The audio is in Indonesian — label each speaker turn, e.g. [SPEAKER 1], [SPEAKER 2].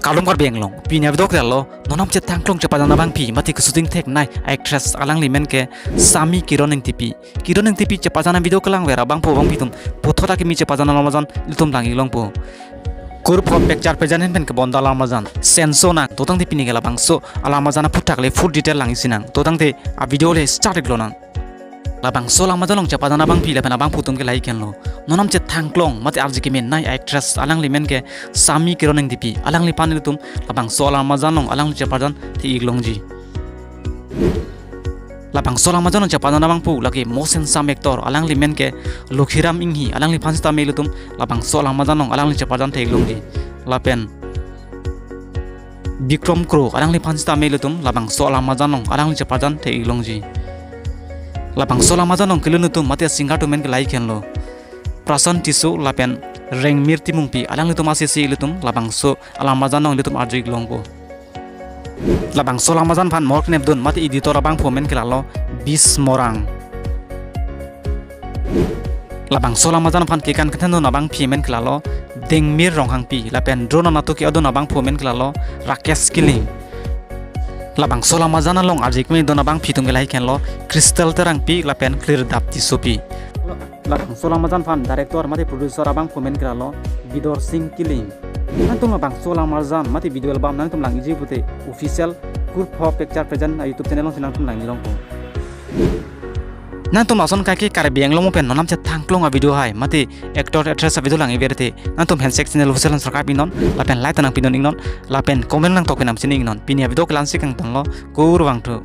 [SPEAKER 1] kalum kar benglong pinya bidok lo nonam che tangklong che padana bang pi mati shooting thek nai actress alang limen ke sami kironing tipi che padana video kelang vera bang po bang pitum pothota ke mi che padana lamajan litum langi long po kur po picture pejanen pen ke bonda lamajan senso na totang tipi ni gela bangso alamajana putak le full detail langi sinang totang te a video le start glonang labang solang majalong che padana bang pi le bang putum ke lai ken lo nonam che tangklong mati arji ke men nai actress alang limen ke sami kironing tipi alang li pan litum labang solang majanong alang che padan ti iglongji labang solang majanong che padana bang pu lagi motion sam actor alang limen ke lokhiram inghi alang li pansta melutum labang solang majanong alang li che padan te iglongji lapen Bikram Kro alang li pansta melutum labang solang majanong alang li che padan te iglongji labang solang majanong kilunutum mati singatu men ke lai ken lo prasan tisu lapen reng mirti mungpi alang litum asisi litum labang so alang majanong litum arji glongpo labang solang majan phan mork nebdun mati editor abang fomen kelalo bis morang labang solang majan phan kekan kethano nabang piemen kelalo dengmir ronghang pi lapen drone natuki adon abang fomen kelalo rakesh killing labang solang majan long arji kme don abang phitum gelai kenlo crystal terang pi lapen clear dap tisopi labang solang majan phan director mati producer abang fomen kelalo bidor singh killing nantung abang solang majan mati video album nang tum lang iji pute official kur pho picture present youtube channel long sinang tum lang ilong ko nantum ason ka ke kar biang long pen nonam che tangklong a video hai mati actor actress video lang iberte nantum handshake channel official sarka pinon lapen like tanang pinon ingnon lapen comment nang tokenam sining non pinia video klan sikang tanglo kur wangthu